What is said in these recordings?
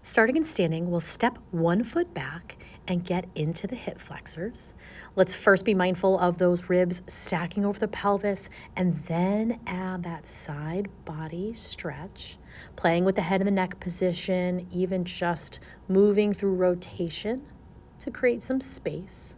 Starting and standing, we'll step 1 foot back and get into the hip flexors. Let's first be mindful of those ribs stacking over the pelvis and then add that side body stretch, playing with the head and the neck position, even just moving through rotation to create some space.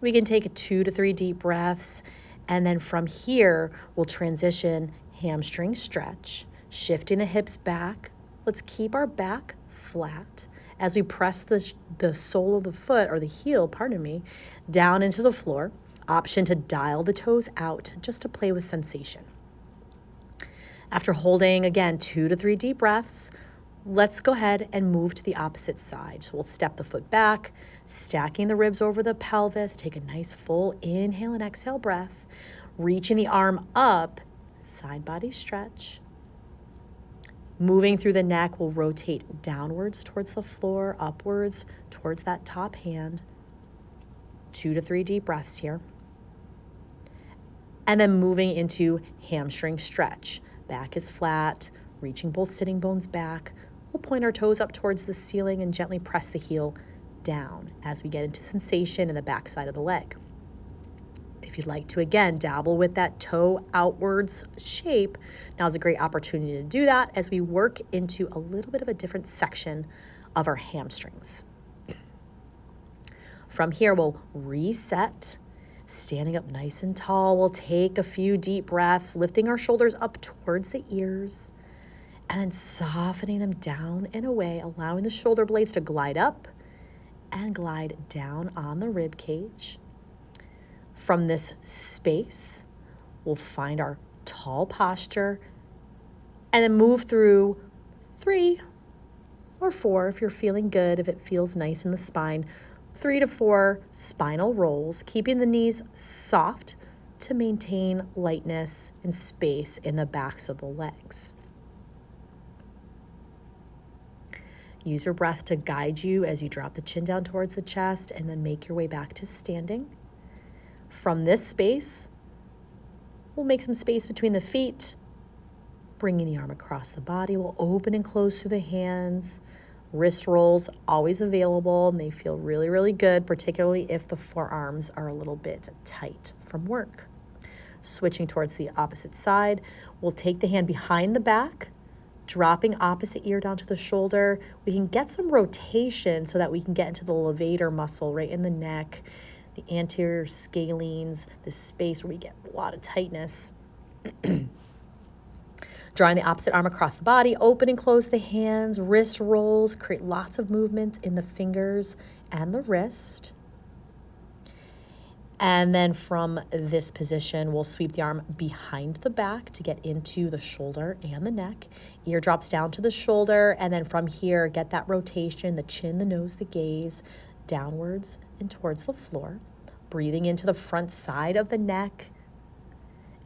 We can take 2 to 3 deep breaths, and then from here, we'll transition hamstring stretch, shifting the hips back. Let's keep our back flat as we press the sole of the foot, or the heel, pardon me, down into the floor. Option to dial the toes out just to play with sensation. After holding, again, 2 to 3 deep breaths, let's go ahead and move to the opposite side. So we'll step the foot back, stacking the ribs over the pelvis. Take a nice full inhale and exhale breath, reaching the arm up, side body stretch. Moving through the neck, we'll rotate downwards towards the floor, upwards towards that top hand. 2 to 3 deep breaths here. And then moving into hamstring stretch. Back is flat, reaching both sitting bones back. We'll point our toes up towards the ceiling and gently press the heel down as we get into sensation in the back side of the leg. If you'd like to, again, dabble with that toe outwards shape, now's a great opportunity to do that as we work into a little bit of a different section of our hamstrings. From here, we'll reset, standing up nice and tall. We'll take a few deep breaths, lifting our shoulders up towards the ears and softening them down and away, allowing the shoulder blades to glide up and glide down on the rib cage. From this space, we'll find our tall posture and then move through 3 or 4 if you're feeling good, if it feels nice in the spine. 3 to 4 spinal rolls, keeping the knees soft to maintain lightness and space in the backs of the legs. Use your breath to guide you as you drop the chin down towards the chest and then make your way back to standing. From this space, we'll make some space between the feet, bringing the arm across the body. We'll open and close through the hands. Wrist rolls, always available, and they feel really, really good, particularly if the forearms are a little bit tight from work. Switching towards the opposite side, we'll take the hand behind the back, dropping opposite ear down to the shoulder. We can get some rotation so that we can get into the levator muscle right in the neck, the anterior scalenes, the space where we get a lot of tightness. Drawing the opposite arm across the body, open and close the hands, wrist rolls, create lots of movement in the fingers and the wrist. And then from this position, we'll sweep the arm behind the back to get into the shoulder and the neck. Ear drops down to the shoulder, and then from here, get that rotation, the chin, the nose, the gaze, downwards and towards the floor. Breathing into the front side of the neck.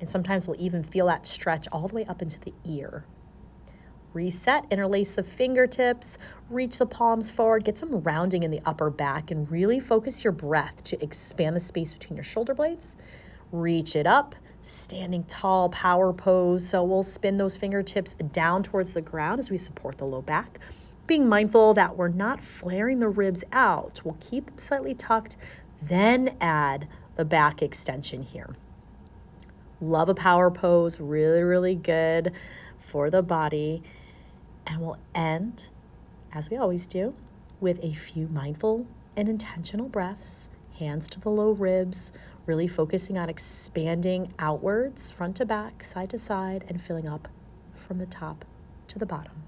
And sometimes we'll even feel that stretch all the way up into the ear. Reset, interlace the fingertips, reach the palms forward, get some rounding in the upper back, and really focus your breath to expand the space between your shoulder blades. Reach it up, standing tall, power pose. So we'll spin those fingertips down towards the ground as we support the low back. Being mindful that we're not flaring the ribs out. We'll keep them slightly tucked, then add the back extension here. Love a power pose, really, really good for the body. And we'll end, as we always do, with a few mindful and intentional breaths, hands to the low ribs, really focusing on expanding outwards, front to back, side to side, and filling up from the top to the bottom.